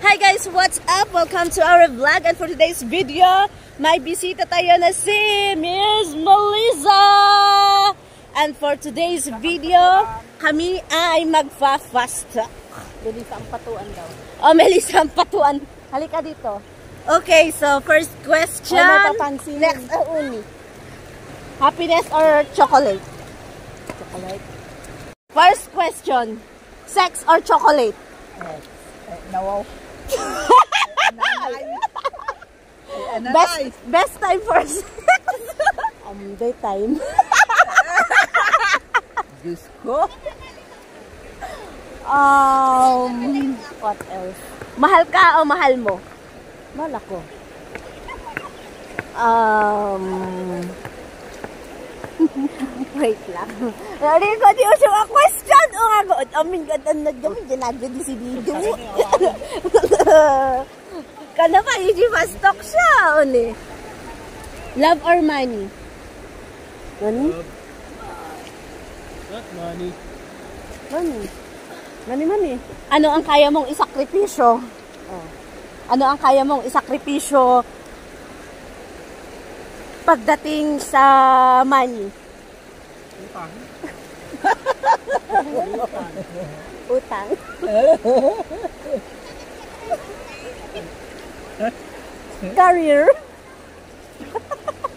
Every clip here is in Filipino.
Hi guys, what's up? Welcome to our vlog, and for today's video, may bisita tayo na si Miss Melissa. And for today's video, kami ay magfa-fast talk. Melissa ang patuan daw. Oh, Melissa ang patuan. Halika dito. Okay, so first question. Next, uni. Happiness or chocolate? Chocolate. First question. Sex or chocolate? No. Best time for sex. Daytime. Diyos ko. What else? Mahal ka o mahal mo? Mahal ako. Wait lang. Nari ko di usyo a question. O nga god. Amin gatan na gamin. Ginagad si Dido. Kana pa, hindi fast talk siya. Uli. Love or money? Money? Money. Money. Money. Ano ang kaya mong isakripisyo? Oh. Ano ang kaya mong isakripisyo pagdating sa money? Utang. Utang. Career.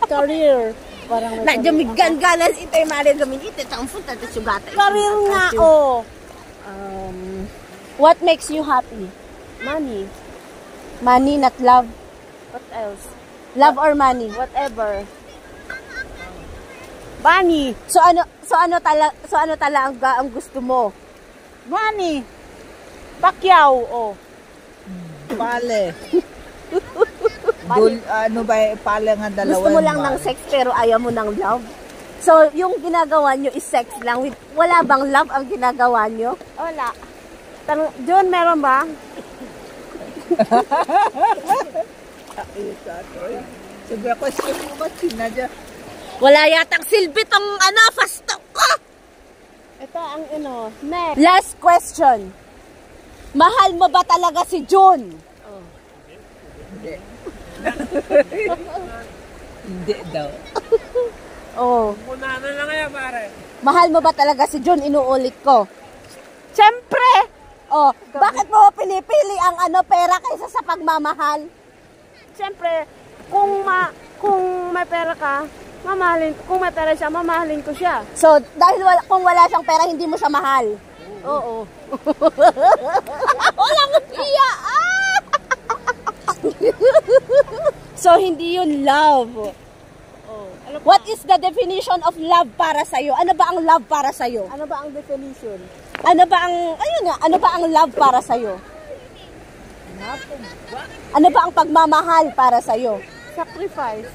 Career. Parang Nadjamigan galas ito'y mali gamin ito. Tampun tayo sugata. Career nga, oh. What makes you happy? Money. Money, not love. What else? Love or money? Whatever. Money. So ano talaga ang gusto mo? Money. Pacquiao, oh. Pale. Ano ba, pale nga dalawa. Gusto mo lang ng sex pero ayaw mo ng love? So, yung ginagawa nyo is sex lang. Wala bang love ang ginagawa nyo? Wala. John, meron ba? Sabi question mo ba, Sinadya? Wala yatang silbi tong fast talk ko. Ito ang next. Last question. Mahal mo ba talaga si June? Oh. Hindi. Hindi daw. Oh. Muna na lang kaya pare. Mahal mo ba talaga si June? Inuulit ko. Siyempre! Oh, bakit mo pinipili ang pera kaysa sa pagmamahal? Siyempre, kung may pera ka, mamahalin, kung may pera siya, mamahalin ko siya. So, dahil kung wala siyang pera, hindi mo siya mahal. Oo. Walang iya! So, hindi yun love. Oh. What is the definition of love para sa'yo? Ano ba ang love para sa'yo? Ano ba ang definition? Ano ba ang love para sa'yo? Ano ba ang pagmamahal para sa'yo? Sacrifice.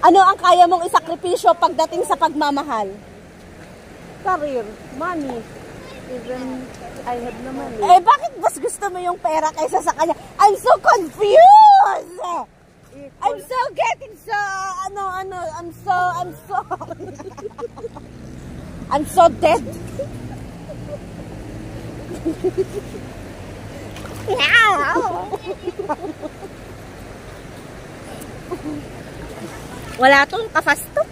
Ano ang kaya mong isakripisyo pagdating sa pagmamahal? Career. Money. Even I have no money. Bakit mas gusto mo yung pera kaysa sa kanya? I'm so confused! I'm so getting so, I'm so dead. Wala tong kafastok.